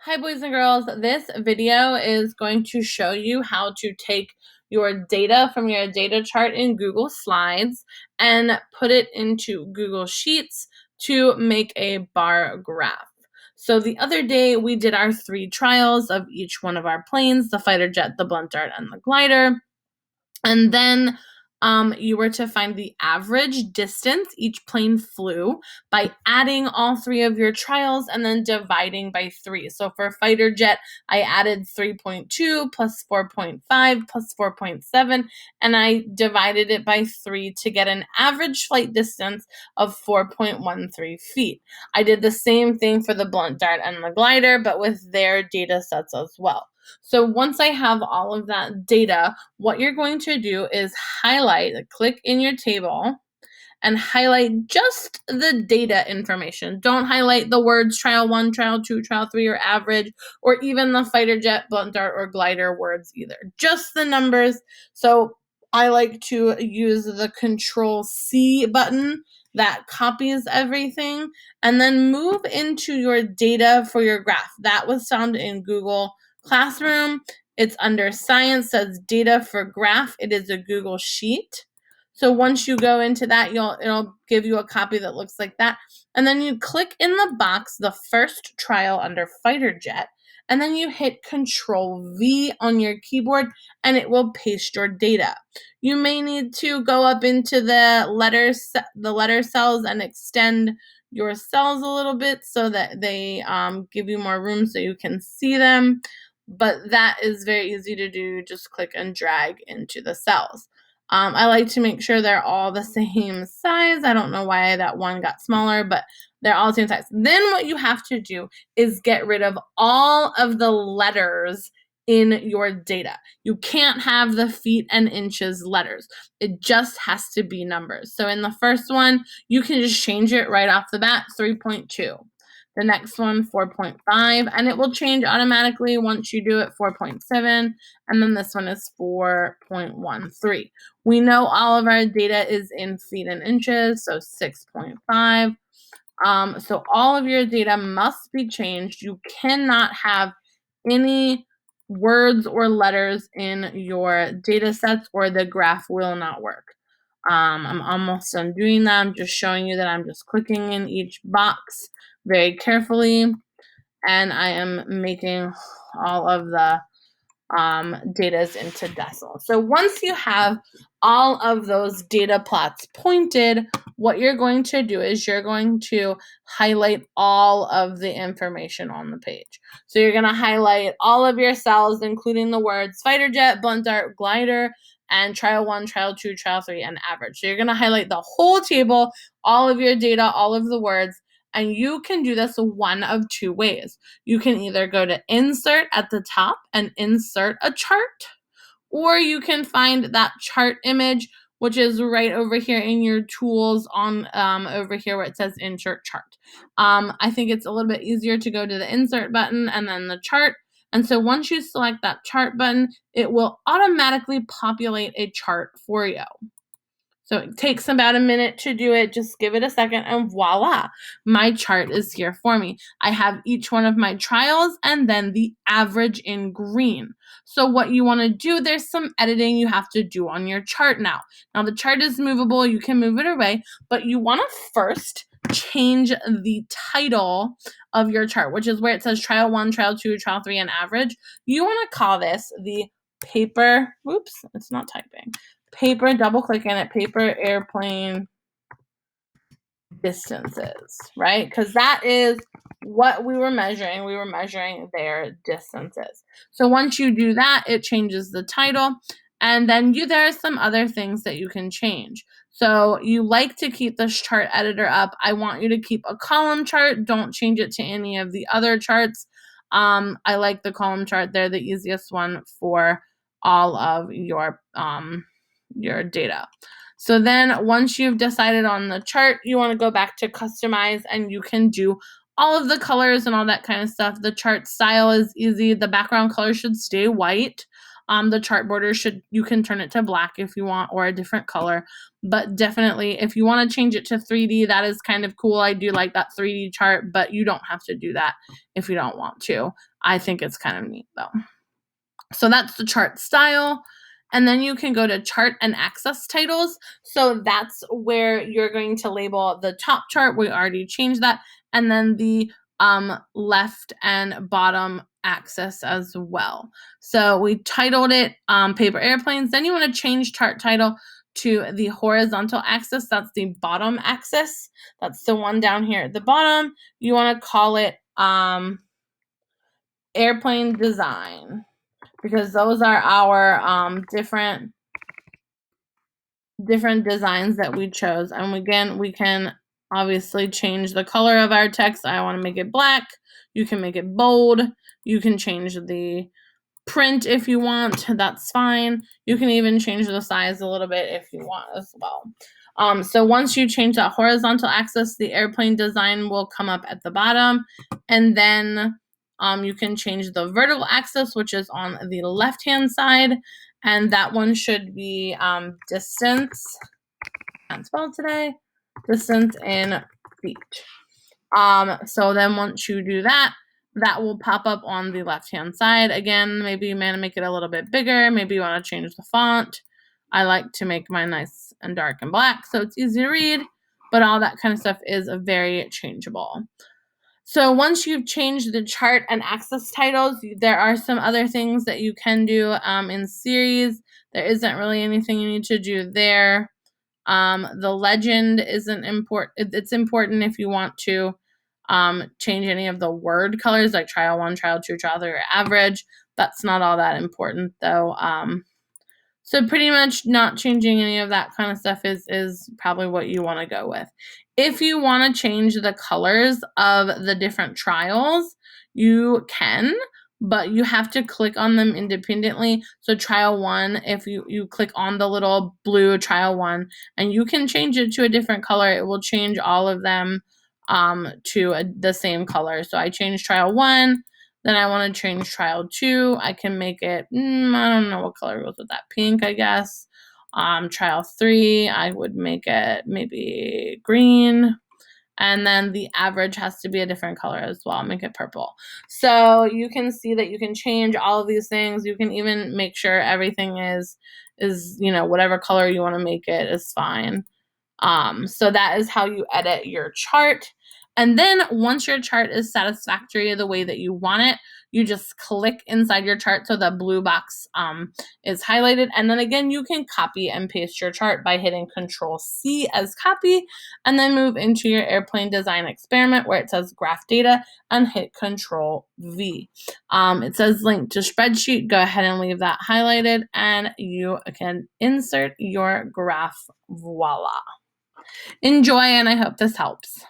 Hi, boys and girls. This video is going to show you how to take your data from your data chart in Google Slides and put it into Google Sheets to make a bar graph. So the other day we did our 3 trials of each one of our planes, the fighter jet, the blunt dart, and the glider. And then you were to find the average distance each plane flew by adding all 3 of your trials and then dividing by 3. So for fighter jet, I added 3.2 plus 4.5 plus 4.7, and I divided it by 3 to get an average flight distance of 4.13 feet. I did the same thing for the blunt dart and the glider, but with their data sets as well. So once I have all of that data, what you're going to do is click in your table and highlight just the data information. Don't highlight the words trial 1, trial 2, trial 3, or average, or even the fighter jet, blunt dart, or glider words either. Just the numbers. So I like to use the Control C button that copies everything, and then move into your data for your graph. That was found in Google Classroom. It's under Science, says Data for Graph. It is a Google Sheet. So once you go into that, it'll give you a copy that looks like that. And then you click in the box, the first trial under fighter jet, and then you hit Control V on your keyboard and it will paste your data. You may need to go up into the letter cells and extend your cells a little bit so that they give you more room so you can see them. But that is very easy to do. Just click and drag into the cells. I like to make sure they're all the same size. I don't know why that one got smaller, but they're all the same size. Then what you have to do is get rid of all of the letters in your data. You can't have the feet and inches letters. It just has to be numbers. So in the first one, you can just change it right off the bat, 3.2. The next one, 4.5, and it will change automatically once you do it, 4.7, and then this one is 4.13. We know all of our data is in feet and inches, so 6.5. So all of your data must be changed. You cannot have any words or letters in your data sets or the graph will not work. I'm almost done doing that. I'm just showing you that I'm just clicking in each box very carefully, and I am making all of the datas into decimal. So once you have all of those data plots pointed, what you're going to do is you're going to highlight all of the information on the page. So you're going to highlight all of your cells, including the words fighter jet, blunt dart, glider, and trial 1, trial 2, trial 3, and average. So you're going to highlight the whole table, all of your data, all of the words, and you can do this one of 2 ways. You can either go to Insert at the top and insert a chart, or you can find that chart image, which is right over here in your tools on over here where it says Insert Chart. I think it's a little bit easier to go to the Insert button and then the chart. And so once you select that chart button, it will automatically populate a chart for you. So it takes about a minute to do it. Just give it a second and voila, my chart is here for me. I have each one of my trials and then the average in green. So what you want to do, there's some editing you have to do on your chart now. Now the chart is movable, you can move it away, but you want to first change the title of your chart, which is where it says trial 1, trial 2, trial 3, and average. You want to call this the paper, oops, it's not typing. Paper, double click in it, paper airplane distances, right? Because that is what we were measuring. We were measuring their distances. So once you do that, it changes the title. And then there are some other things that you can change. So you like to keep this chart editor up. I want you to keep a column chart. Don't change it to any of the other charts. I like the column chart. They're the easiest one for all of your data. So then once you've decided on the chart, you want to go back to customize and you can do all of the colors and all that kind of stuff. The chart style is easy. The background color should stay white. The chart border you can turn it to black if you want, or a different color. But definitely, if you want to change it to 3D, that is kind of cool. I do like that 3D chart, but you don't have to do that if you don't want to. I think it's kind of neat though. So that's the chart style. And then you can go to chart and axis titles. So that's where you're going to label the top chart. We already changed that. And then the left and bottom axis as well. So we titled it paper airplanes. Then you want to change chart title to the horizontal axis. That's the bottom axis. That's the one down here at the bottom. You want to call it airplane design, because those are our different designs that we chose. And again, we can obviously change the color of our text. I want to make it black. You can make it bold. You can change the print if you want. That's fine. You can even change the size a little bit if you want as well. So once you change that horizontal axis, the airplane design will come up at the bottom. And then you can change the vertical axis, which is on the left-hand side. And that one should be distance. Can't spell today. Distance in feet. So then once you do that, that will pop up on the left-hand side. Again, maybe you want to make it a little bit bigger. Maybe you want to change the font. I like to make mine nice and dark and black so it's easy to read, but all that kind of stuff is very changeable. So once you've changed the chart and axis titles, there are some other things that you can do in series. There isn't really anything you need to do there. The legend isn't important. It's important if you want to change any of the word colors, like trial 1, trial 2, trial 3, or average. That's not all that important though. So pretty much not changing any of that kind of stuff is probably what you want to go with. If you want to change the colors of the different trials, you can, but you have to click on them independently. So trial 1, if you click on the little blue trial 1, and you can change it to a different color, it will change all of them to the same color. So I changed trial 1. Then I want to change trial 2. I can make it, I don't know what color goes with that. Pink, I guess. Trial 3, I would make it maybe green. And then the average has to be a different color as well. Make it purple. So you can see that you can change all of these things. You can even make sure everything is whatever color you want to make it is fine. So that is how you edit your chart. And then once your chart is satisfactory the way that you want it, you just click inside your chart so the blue box is highlighted. And then again, you can copy and paste your chart by hitting Control-C as copy, and then move into your airplane design experiment where it says graph data and hit Control-V. It says link to spreadsheet. Go ahead and leave that highlighted and you can insert your graph. Voila. Enjoy, and I hope this helps.